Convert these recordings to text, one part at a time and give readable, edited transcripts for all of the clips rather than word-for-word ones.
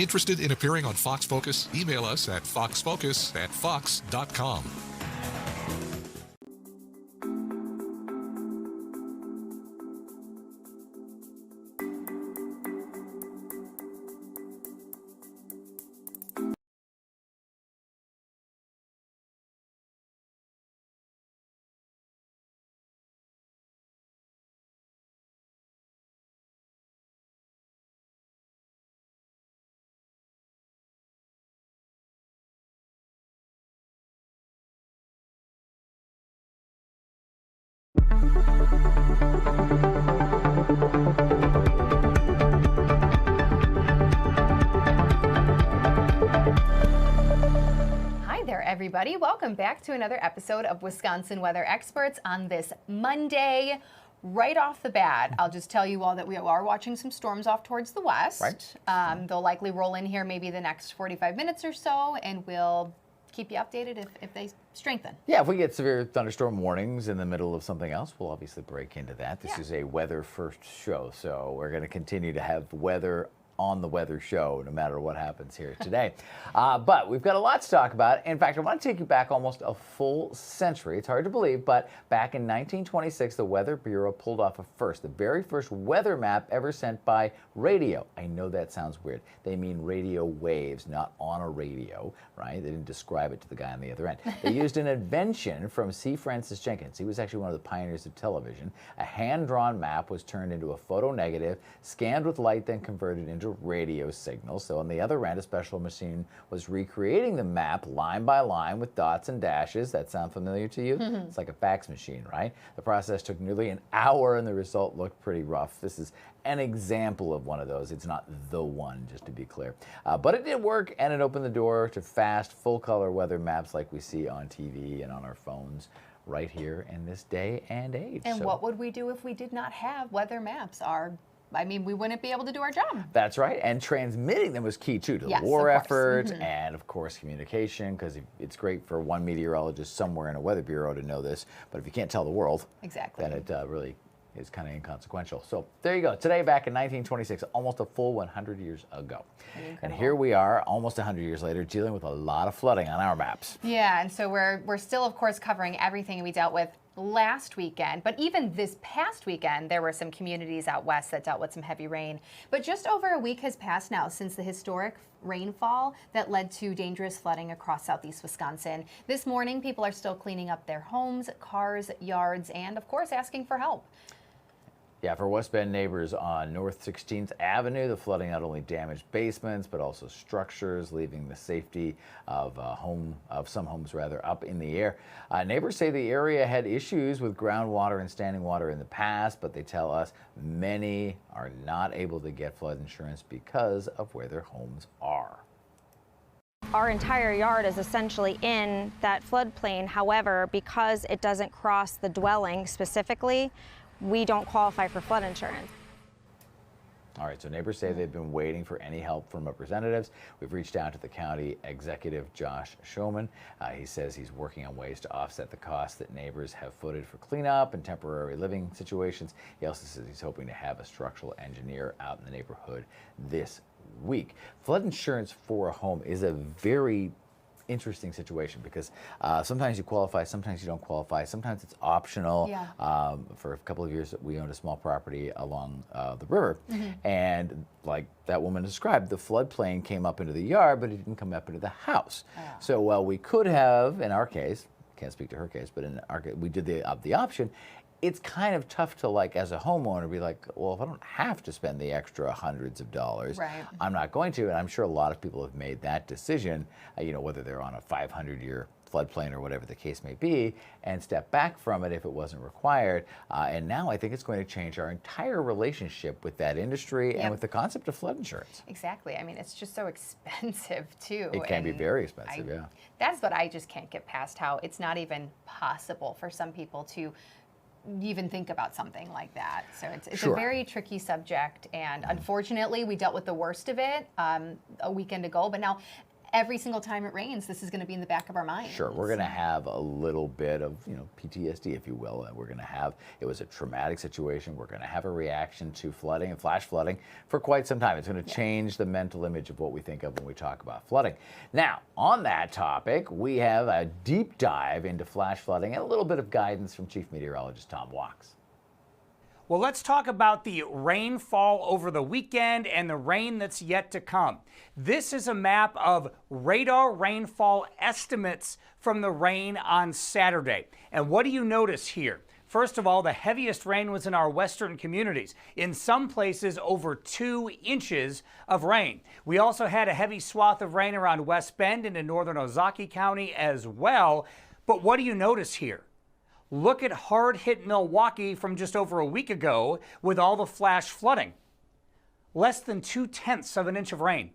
Interested in appearing on Fox Focus? Email us at foxfocus@fox.com. Hi there, everybody. Welcome back to another episode of Wisconsin Weather Experts on this Monday. Right off the bat, I'll just tell you all that we are watching some storms off towards the west. Right. They'll likely roll in here maybe the next 45 minutes or so, and we'll keep you updated if they strengthen. Yeah, if we get severe thunderstorm warnings in the middle of something else, we'll obviously break into that. This is a weather first show, so we're going to continue to have weather on the weather show no matter what happens here today. But we've got a lot to talk about. In fact, I want to take you back almost a full century. It's hard to believe, but back in 1926, the Weather Bureau pulled off the very first weather map ever sent by radio. I know that sounds weird. They mean radio waves, not on a radio, right? They didn't describe it to the guy on the other end. They used an invention from C. Francis Jenkins. He was actually one of the pioneers of television. A hand-drawn map was turned into a photo negative, scanned with light, then converted into radio signals. So on the other end, a special machine was recreating the map line by line with dots and dashes. That sound familiar to you? It's like a fax machine, right? The process took nearly an hour and the result looked pretty rough. This is an example of one of those. It's not the one, just to be clear. But it did work, and it opened the door to fast, full-color weather maps like we see on TV and on our phones right here in this day and age. And what would we do if we did not have weather maps? We wouldn't be able to do our job. That's right, and transmitting them was key too to the war effort and of course communication, because it's great for one meteorologist somewhere in a weather bureau to know this, but if you can't tell the world, then it really is kind of inconsequential. So there you go. Today, back in 1926, almost a full 100 years ago. And here we are, almost 100 years later, dealing with a lot of flooding on our maps. Yeah, and so we're still, of course, covering everything we dealt with last weekend, but even this past weekend, there were some communities out west that dealt with some heavy rain. But just over a week has passed now since the historic rainfall that led to dangerous flooding across southeast Wisconsin. This morning, people are still cleaning up their homes, cars, yards, and of course, asking for help. Yeah, for West Bend neighbors on North 16th Avenue, the flooding not only damaged basements, but also structures, leaving the safety of some homes up in the air. Neighbors say the area had issues with groundwater and standing water in the past, but they tell us many are not able to get flood insurance because of where their homes are. Our entire yard is essentially in that floodplain. However, because it doesn't cross the dwelling specifically, we don't qualify for flood insurance. All right, so neighbors say they've been waiting for any help from representatives. We've reached out to the county executive, Josh Schoman. He says he's working on ways to offset the costs that neighbors have footed for cleanup and temporary living situations. He also says he's hoping to have a structural engineer out in the neighborhood this week. Flood insurance for a home is a very interesting situation because sometimes you qualify, sometimes you don't qualify, sometimes it's optional. For a couple of years we owned a small property along the river, and like that woman described, the floodplain came up into the yard, but it didn't come up into the house. So while we could have, in our case, can't speak to her case, but in our case, we did the option. It's kind of tough to, like, as a homeowner, be like, well, if I don't have to spend the extra hundreds of dollars, I'm not going to. And I'm sure a lot of people have made that decision, whether they're on a 500-year floodplain or whatever the case may be, and step back from it if it wasn't required. And now I think it's going to change our entire relationship with that industry and with the concept of flood insurance. Exactly. I mean, it's just so expensive, too. It can be very expensive, That's what I just can't get past, how it's not even possible for some people to even think about something like that. So it's a very tricky subject, and unfortunately we dealt with the worst of it a weekend ago, but now every single time it rains, this is going to be in the back of our minds. Sure, we're going to have a little bit of, PTSD, if you will. We're going to have, it was a traumatic situation. We're going to have a reaction to flooding and flash flooding for quite some time. It's going to change the mental image of what we think of when we talk about flooding. Now, on that topic, we have a deep dive into flash flooding and a little bit of guidance from Chief Meteorologist Tom Wachs. Well, let's talk about the rainfall over the weekend and the rain that's yet to come. This is a map of radar rainfall estimates from the rain on Saturday. And what do you notice here? First of all, the heaviest rain was in our western communities. In some places, over 2 inches of rain. We also had a heavy swath of rain around West Bend and in northern Ozaukee County as well. But what do you notice here? Look at hard-hit Milwaukee from just over a week ago with all the flash flooding. Less than 0.2 of an inch of rain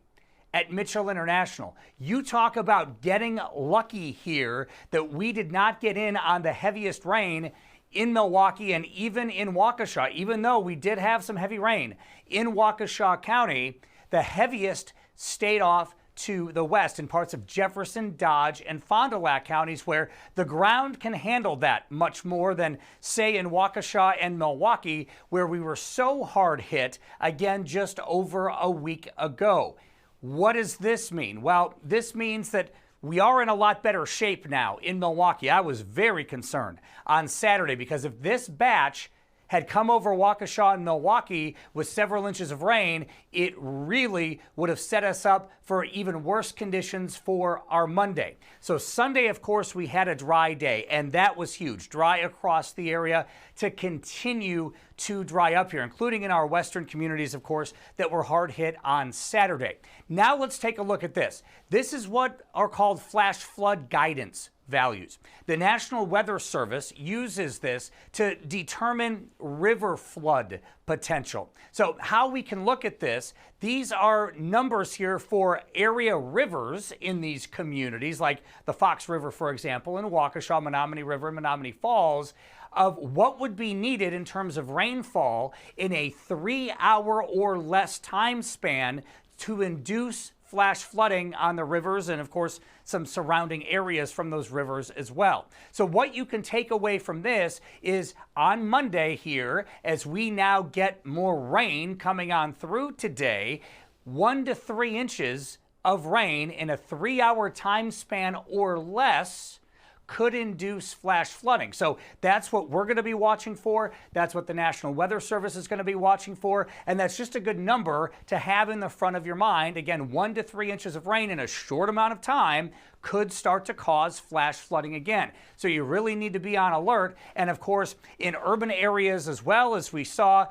at Mitchell International. You talk about getting lucky here that we did not get in on the heaviest rain in Milwaukee and even in Waukesha. Even though we did have some heavy rain in Waukesha County, the heaviest stayed off to the west in parts of Jefferson, Dodge, and Fond du Lac counties where the ground can handle that much more than, say, in Waukesha and Milwaukee, where we were so hard hit, again, just over a week ago. What does this mean? Well, this means that we are in a lot better shape now in Milwaukee. I was very concerned on Saturday because if this batch had come over Waukesha and Milwaukee with several inches of rain, it really would have set us up for even worse conditions for our Monday. So Sunday, of course, we had a dry day, and that was huge. Dry across the area to continue to dry up here, including in our western communities, of course, that were hard hit on Saturday. Now let's take a look at this. This is what are called flash flood guidance values. The National Weather Service uses this to determine river flood potential. So how we can look at this, these are numbers here for area rivers in these communities, like the Fox River, for example, in Waukesha, Menominee River, and Menominee Falls, of what would be needed in terms of rainfall in a 3-hour or less time span to induce flash flooding on the rivers and, of course, some surrounding areas from those rivers as well. So what you can take away from this is on Monday here, as we now get more rain coming on through today, 1 to 3 inches of rain in a 3-hour time span or less could induce flash flooding. So that's what we're going to be watching for. That's what the National Weather Service is going to be watching for. And that's just a good number to have in the front of your mind. Again, 1 to 3 inches of rain in a short amount of time could start to cause flash flooding again. So you really need to be on alert. And of course, in urban areas as well, as we saw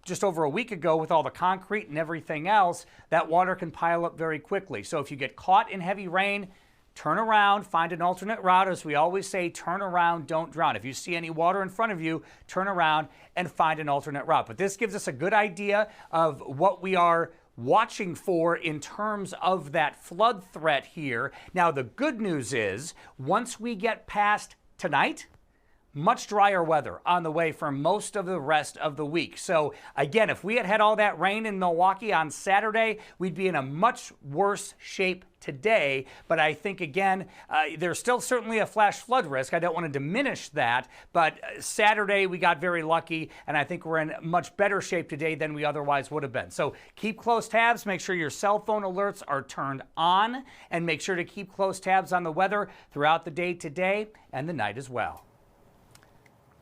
just over a week ago with all the concrete and everything else, that water can pile up very quickly. So if you get caught in heavy rain, turn around, find an alternate route. As we always say, turn around, don't drown. If you see any water in front of you, turn around and find an alternate route. But this gives us a good idea of what we are watching for in terms of that flood threat here. Now, the good news is, once we get past tonight, much drier weather on the way for most of the rest of the week. So again, if we had had all that rain in Milwaukee on Saturday, we'd be in a much worse shape today. But I think, again, there's still certainly a flash flood risk. I don't want to diminish that. But Saturday, we got very lucky, and I think we're in much better shape today than we otherwise would have been. So keep close tabs. Make sure your cell phone alerts are turned on, and make sure to keep close tabs on the weather throughout the day today and the night as well.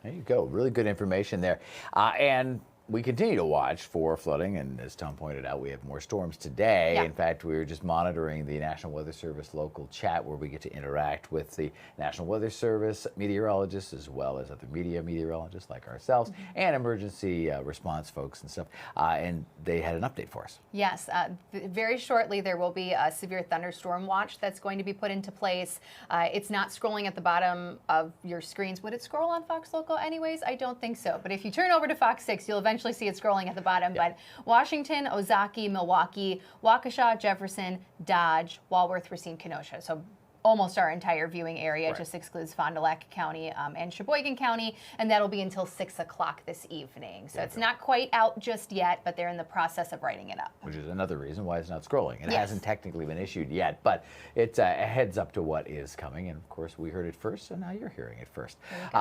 There you go. Really good information there. And we continue to watch for flooding, and as Tom pointed out, we have more storms today. Yeah. In fact, we were just monitoring the National Weather Service local chat where we get to interact with the National Weather Service meteorologists as well as other media meteorologists like ourselves and emergency response folks and stuff. And they had an update for us. Yes, very shortly there will be a severe thunderstorm watch that's going to be put into place. It's not scrolling at the bottom of your screens. Would it scroll on Fox Local anyways? I don't think so. But if you turn over to Fox 6, you'll eventually see it scrolling at the bottom. Yeah. But Washington, Ozaukee, Milwaukee, Waukesha, Jefferson, Dodge, Walworth, Racine, Kenosha. So almost our entire viewing area. It Right. just excludes Fond du Lac County and Sheboygan County, and that'll be until 6 o'clock this evening. So it's not quite out just yet, but they're in the process of writing it up. Which is another reason why it's not scrolling. It Yes. hasn't technically been issued yet, but it's a heads up to what is coming. And of course, we heard it first, so now you're hearing it first.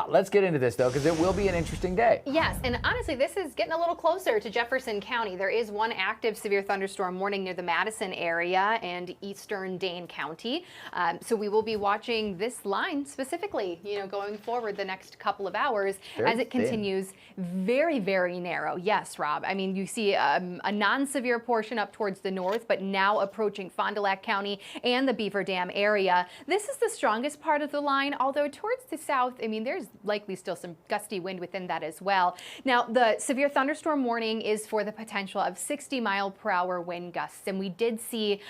Let's get into this, though, because it will be an interesting day. Yes, and honestly, this is getting a little closer to Jefferson County. There is one active severe thunderstorm warning near the Madison area and eastern Dane County. So we will be watching this line specifically, going forward the next couple of hours Very as it thin. continues very, very narrow. Yes, Rob. I mean, you see a non-severe portion up towards the north, but now approaching Fond du Lac County and the Beaver Dam area. This is the strongest part of the line, although towards the south, I mean, there's likely still some gusty wind within that as well. Now, the severe thunderstorm warning is for the potential of 60-mile-per-hour wind gusts, and we did see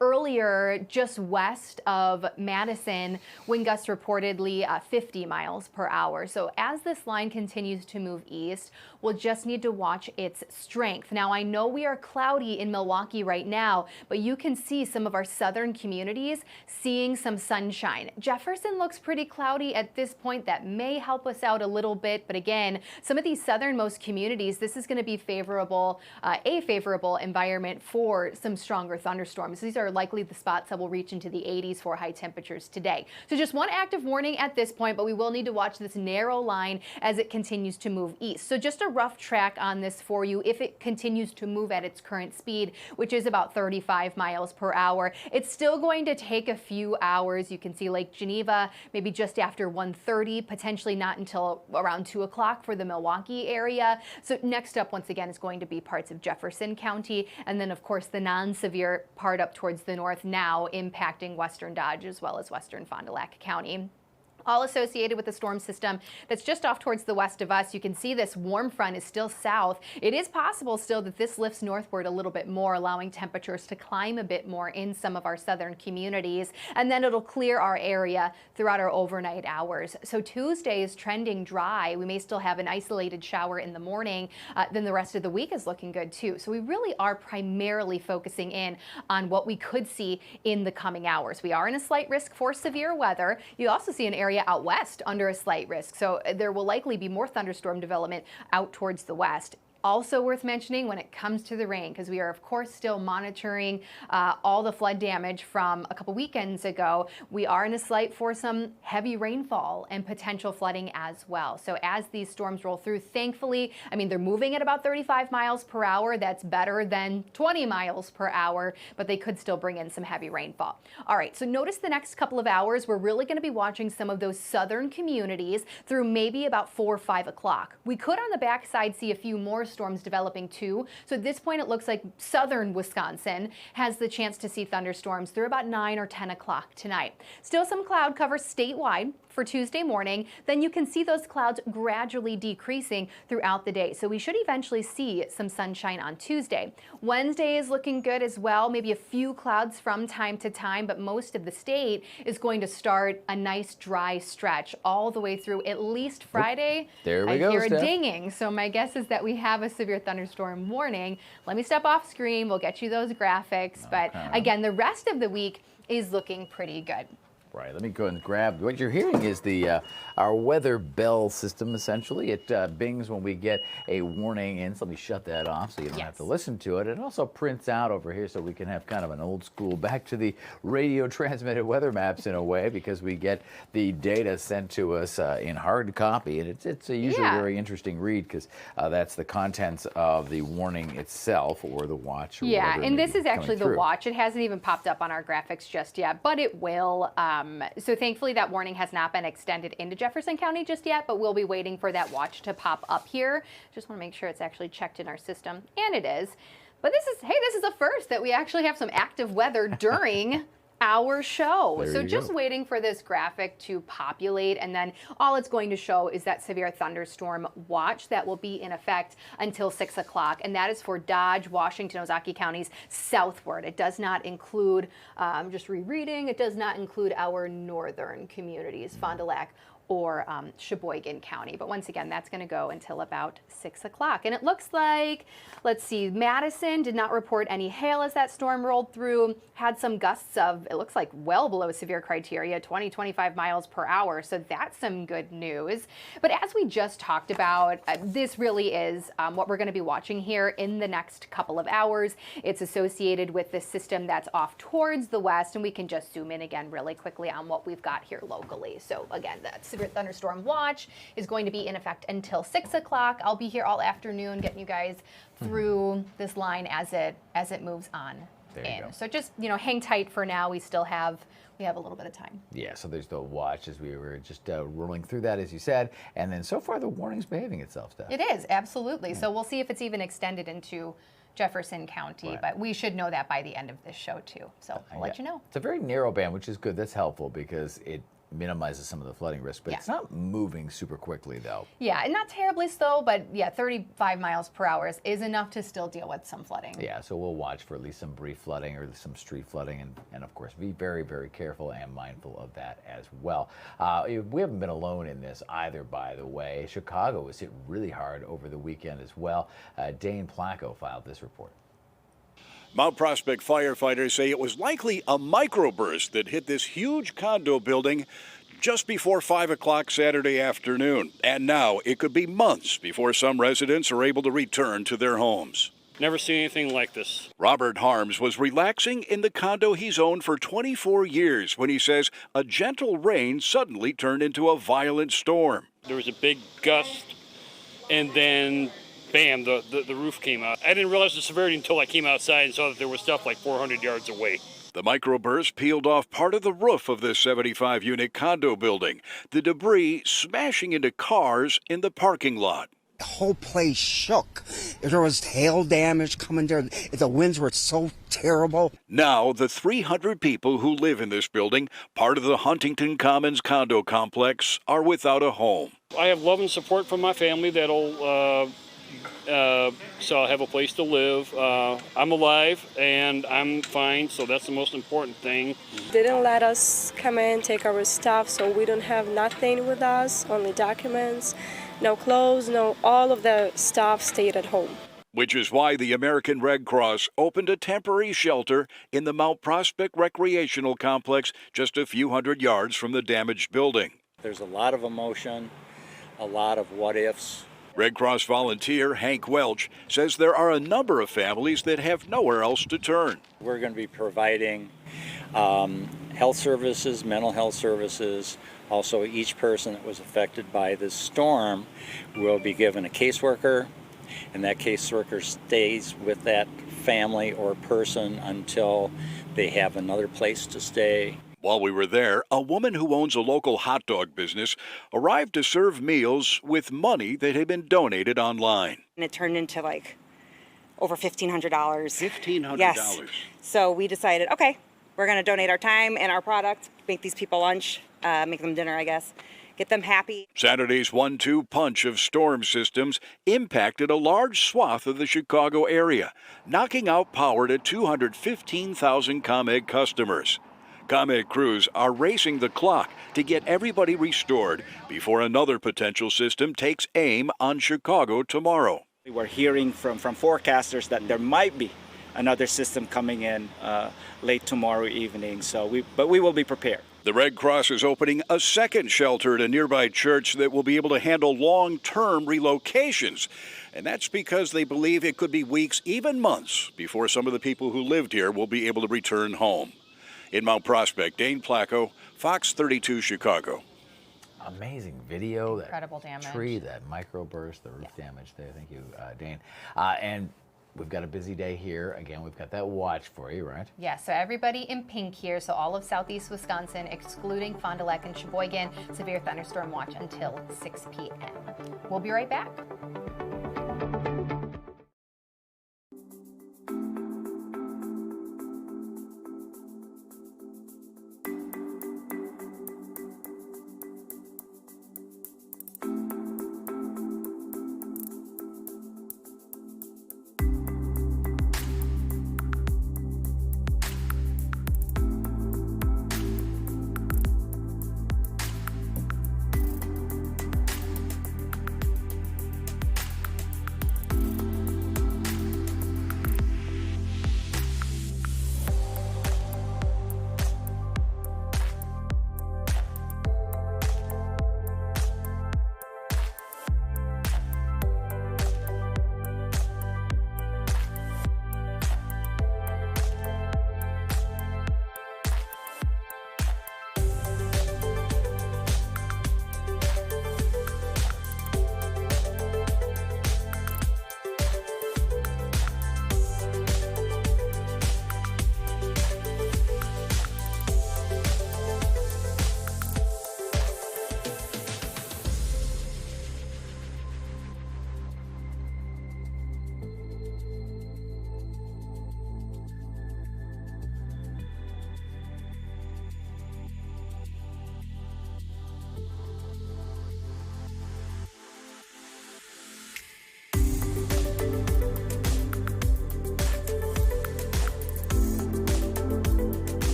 earlier just west of Madison, wind gusts reportedly 50 miles per hour. So as this line continues to move east, we'll just need to watch its strength. Now, I know we are cloudy in Milwaukee right now, but you can see some of our southern communities seeing some sunshine. Jefferson looks pretty cloudy at this point. That may help us out a little bit, but again, some of these southernmost communities, this is going to be favorable, a favorable environment for some stronger thunderstorms. These are likely the spots that will reach into the 80s for high temperatures today. So just one active warning at this point, but we will need to watch this narrow line as it continues to move east. So just a rough track on this for you. If it continues to move at its current speed, which is about 35 miles per hour, it's still going to take a few hours. You can see Lake Geneva maybe just after 1:30, potentially not until around 2 o'clock for the Milwaukee area. So next up, once again, is going to be parts of Jefferson County, and then of course the non-severe part up towards the north now impacting western Dodge as well as western Fond du Lac County. All associated with the storm system that's just off towards the west of us. You can see this warm front is still south. It is possible still that this lifts northward a little bit more, allowing temperatures to climb a bit more in some of our southern communities. And then it'll clear our area throughout our overnight hours. So Tuesday is trending dry. We may still have an isolated shower in the morning. Then the rest of the week is looking good too. So we really are primarily focusing in on what we could see in the coming hours. We are in a slight risk for severe weather. You also see an area out west under a slight risk. So there will likely be more thunderstorm development out towards the west. Also worth mentioning when it comes to the rain, because we are of course still monitoring all the flood damage from a couple weekends ago. We are in a slight for some heavy rainfall and potential flooding as well. So as these storms roll through, thankfully, I mean, they're moving at about 35 miles per hour. That's better than 20 miles per hour, but they could still bring in some heavy rainfall. All right, so notice the next couple of hours, we're really going to be watching some of those southern communities through maybe about 4 or 5 o'clock. We could on the backside see a few more storms developing too. So at this point, it looks like southern Wisconsin has the chance to see thunderstorms through about 9 or 10 o'clock tonight. Still some cloud cover statewide for Tuesday morning. Then you can see those clouds gradually decreasing throughout the day. So we should eventually see some sunshine on Tuesday. Wednesday is looking good as well. Maybe a few clouds from time to time, but most of the state is going to start a nice dry stretch all the way through at least Friday. There we I go, hear Steph. a dinging. So my guess is that we have a severe thunderstorm warning. Let me step off screen. We'll get you those graphics. But again, the rest of the week is looking pretty good. Right, let me go and grab, what you're hearing is the our weather bell system, essentially. It bings when we get a warning in, so let me shut that off so you don't have to listen to it. It also prints out over here so we can have kind of an old school, back to the radio transmitted weather maps in a way, because we get the data sent to us in hard copy, and it's a usually very interesting read, because that's the contents of the warning itself, or the watch. Or yeah, and this is actually the through. watch. It hasn't even popped up on our graphics just yet, but it will. So thankfully that warning has not been extended into Jefferson County just yet, but we'll be waiting for that watch to pop up here. Just want to make sure it's actually checked in our system, and it is. But this is a first that we actually have some active weather during our show. There So you just go. waiting for this graphic to populate, and then all it's going to show is that severe thunderstorm watch that will be in effect until 6 o'clock, and that is for Dodge, Washington, Ozaukee counties southward. It does not include, just rereading, it does not include our northern communities, Fond du Lac or Sheboygan County. But once again, that's going to go until about 6 o'clock. And it looks like, let's see, Madison did not report any hail as that storm rolled through, had some gusts of, it looks like well below severe criteria, 20-25 miles per hour. So that's some good news. But as we just talked about, this really is what we're going to be watching here in the next couple of hours. It's associated with the system that's off towards the west, and we can just zoom in again really quickly on what we've got here locally. So again, that severe thunderstorm watch is going to be in effect until 6 o'clock. I'll be here all afternoon getting you guys through this line as it moves on in. So just, hang tight for now. We have a little bit of time. Yeah, so there's the watch as we were just rolling through that, as you said. And then so far the warning's behaving itself, Steph. It is, absolutely. So we'll see if it's even extended into Jefferson County, but we should know that by the end of this show too. So I'll let you know. It's a very narrow band, which is good. That's helpful because it minimizes some of the flooding risk, but it's not moving super quickly though. Yeah, and not terribly slow, but 35 miles per hour is enough to still deal with some flooding. Yeah, so we'll watch for at least some brief flooding or some street flooding, and of course be very, very careful and mindful of that as well. We haven't been alone in this either, by the way. Chicago was hit really hard over the weekend as well. Dane Placco filed this report. Mount Prospect firefighters say it was likely a microburst that hit this huge condo building just before 5 o'clock Saturday afternoon. And now it could be months before some residents are able to return to their homes. Never seen anything like this. Robert Harms was relaxing in the condo he's owned for 24 years when he says a gentle rain suddenly turned into a violent storm. There was a big gust, and then bam, the roof came out. I didn't realize the severity until I came outside and saw that there was stuff like 400 yards away. The microburst peeled off part of the roof of this 75-unit condo building, the debris smashing into cars in the parking lot. The whole place shook. There was hail damage coming there. The winds were so terrible. Now, the 300 people who live in this building, part of the Huntington Commons condo complex, are without a home. I have love and support from my family that'll so I'll have a place to live. I'm alive and I'm fine, so that's the most important thing. They didn't let us come in, take our stuff, so we don't have nothing with us, only documents, no clothes, all of the stuff stayed at home. Which is why the American Red Cross opened a temporary shelter in the Mount Prospect Recreational Complex just a few hundred yards from the damaged building. There's a lot of emotion, a lot of what-ifs. Red Cross volunteer Hank Welch says there are a number of families that have nowhere else to turn. We're going to be providing health services, mental health services. Also, each person that was affected by this storm will be given a caseworker, and that caseworker stays with that family or person until they have another place to stay. While we were there, a woman who owns a local hot dog business arrived to serve meals with money that had been donated online. And it turned into like over $1,500. $1,500? Yes. So we decided, okay, we're going to donate our time and our product, make these people lunch, make them dinner, I guess, get them happy. Saturday's 1-2 punch of storm systems impacted a large swath of the Chicago area, knocking out power to 215,000 ComEd customers. ComEd crews are racing the clock to get everybody restored before another potential system takes aim on Chicago tomorrow. We're hearing from forecasters that there might be another system coming in late tomorrow evening, but we will be prepared. The Red Cross is opening a second shelter at a nearby church that will be able to handle long-term relocations. And that's because they believe it could be weeks, even months, before some of the people who lived here will be able to return home. In Mount Prospect, Dane Placco, Fox 32 Chicago. Amazing video. That incredible damage. Tree, that microburst, the roof damage there. Thank you, Dane. And we've got a busy day here. Again, we've got that watch for you, right? Yeah, so everybody in pink here. So all of southeast Wisconsin, excluding Fond du Lac and Sheboygan, severe thunderstorm watch until 6 p.m. We'll be right back.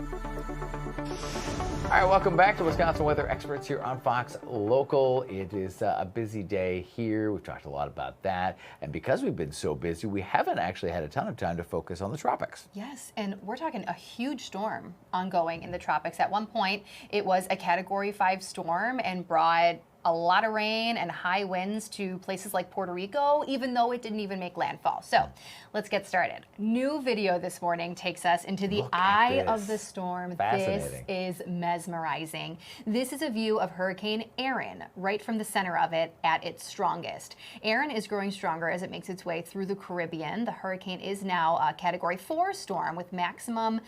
All right, welcome back to Wisconsin Weather Experts here on Fox Local. It is a busy day here. We've talked a lot about that. And because we've been so busy, we haven't actually had a ton of time to focus on the tropics. Yes, and we're talking a huge storm ongoing in the tropics. At one point, it was a Category 5 storm and brought a lot of rain and high winds to places like Puerto Rico, even though it didn't even make landfall. So let's get started. New video this morning takes us into the eye of the storm. This is mesmerizing. This is a view of Hurricane Erin right from the center of it at its strongest. Erin is growing stronger as it makes its way through the Caribbean. The hurricane is now a Category 4 storm with maximum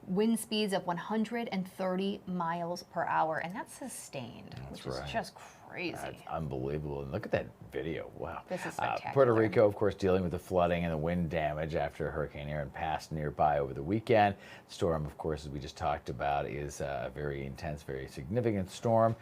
wind speeds of 130 miles per hour, and that's sustained, which is just crazy. That's unbelievable. And look at that video. Wow. This is spectacular. Puerto Rico, of course, dealing with the flooding and the wind damage after Hurricane Erin passed nearby over the weekend. Storm, of course, as we just talked about, is a very intense, very significant storm,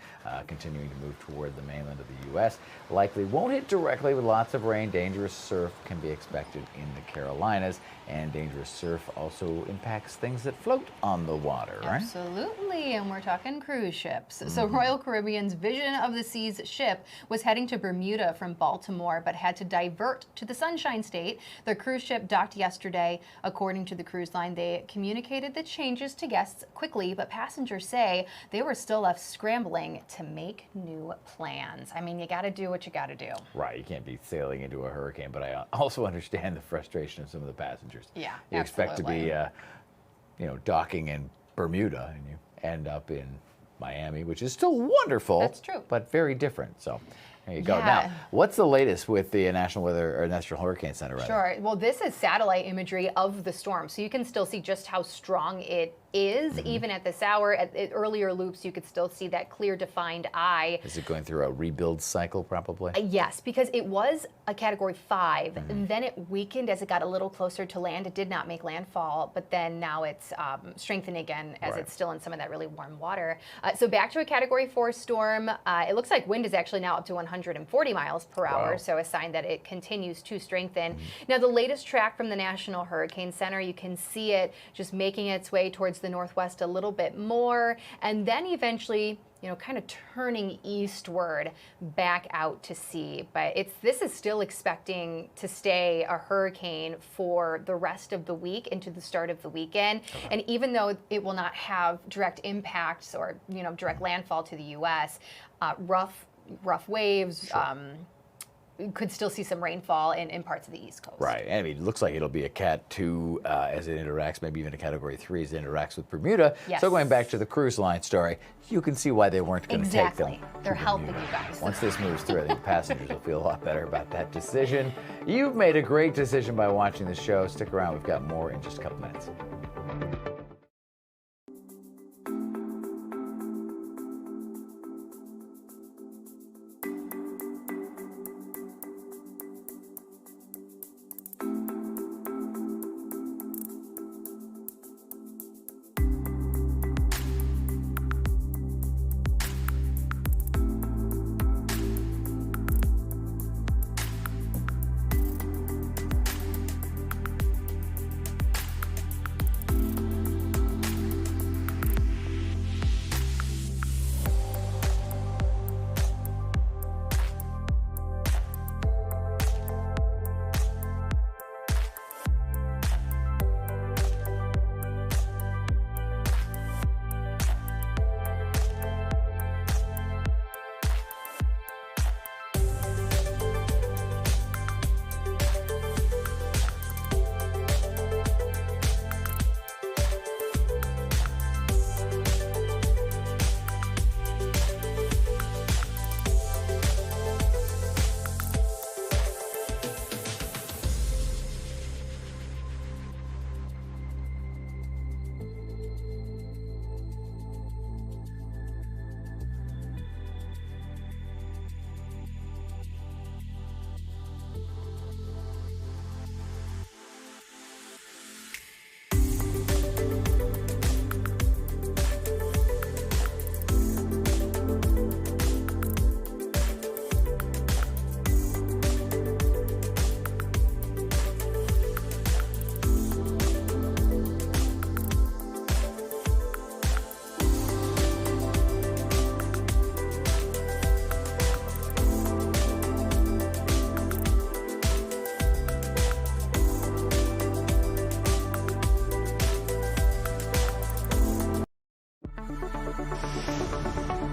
continuing to move toward the mainland of the U.S. Likely won't hit directly with lots of rain. Dangerous surf can be expected in the Carolinas, and dangerous surf also impacts things that float on the water, right? Absolutely, and we're talking cruise ships. So Royal Caribbean's Vision of the Seas ship was heading to Bermuda from Baltimore, but had to divert to the Sunshine State. The cruise ship docked yesterday. According to the cruise line, they communicated the changes to guests quickly, but passengers say they were still left scrambling to make new plans. I mean, you got to do what you got to do. Right, you can't be sailing into a hurricane, but I also understand the frustration of some of the passengers. Yeah, you expect to be, docking in Bermuda, and you end up in Miami, which is still wonderful. That's true. But very different. So there you go. Yeah. Now, what's the latest with the National Hurricane Center? Sure. Well, this is satellite imagery of the storm, so you can still see just how strong it is. Even at this hour, at earlier loops, you could still see that clear, defined eye. Is it going through a rebuild cycle, probably? Yes, because it was a Category 5, and then it weakened as it got a little closer to land. It did not make landfall, but then now it's strengthening again as it's still in some of that really warm water. So back to a Category 4 storm. It looks like wind is actually now up to 140 miles per hour, so a sign that it continues to strengthen. Now, the latest track from the National Hurricane Center, you can see it just making its way towards the northwest a little bit more, and then eventually, kind of turning eastward back out to sea. But this is still expecting to stay a hurricane for the rest of the week into the start of the weekend. And even though it will not have direct impacts or, direct landfall to the U.S., rough waves, could still see some rainfall in parts of the East Coast. Right. I mean, it looks like it'll be a Cat 2 as it interacts, maybe even a Category 3 as it interacts with Bermuda. Yes. So going back to the cruise line story, you can see why they weren't going to take them. They're helping you guys. Once this moves through, I think passengers will feel a lot better about that decision. You've made a great decision by watching the show. Stick around. We've got more in just a couple minutes.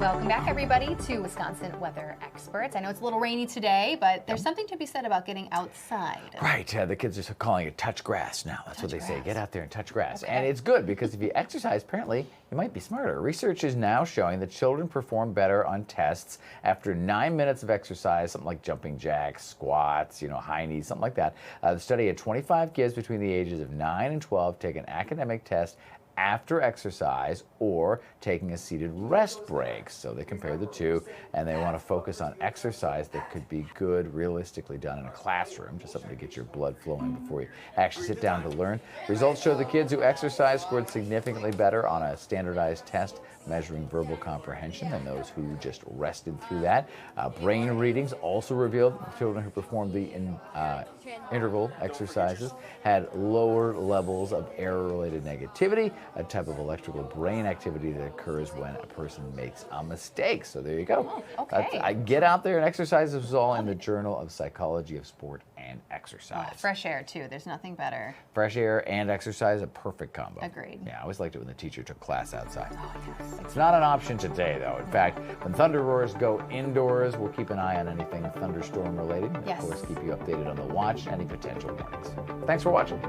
Welcome back, everybody, to Wisconsin Weather Experts. I know it's a little rainy today, but there's something to be said about getting outside. Right. The kids are calling it touch grass now. That's what they say. Get out there and touch grass. Okay. And it's good because if you exercise, apparently, you might be smarter. Research is now showing that children perform better on tests after 9 minutes of exercise, something like jumping jacks, squats, high knees, something like that. The study had 25 kids between the ages of 9 and 12 take an academic test after exercise or taking a seated rest break. So they compare the two, and they want to focus on exercise that could be good, realistically done in a classroom, just something to get your blood flowing before you actually sit down to learn. Results show the kids who exercise scored significantly better on a standardized test measuring verbal comprehension than those who just rested through that. Brain readings also revealed that children who performed the interval exercises had lower levels of error-related negativity, a type of electrical brain activity that occurs when a person makes a mistake. So there you go. Oh, okay. Get out there and exercise. This was all in the Journal of Psychology of Sport and Exercise. Oh, fresh air, too. There's nothing better. Fresh air and exercise, a perfect combo. Agreed. Yeah, I always liked it when the teacher took class outside. Oh, yes. It's not an option today, though. In fact, when thunder roars go indoors, we'll keep an eye on anything thunderstorm related. Yes. Of course, keep you updated on the watch and any potential warnings. Thanks for watching.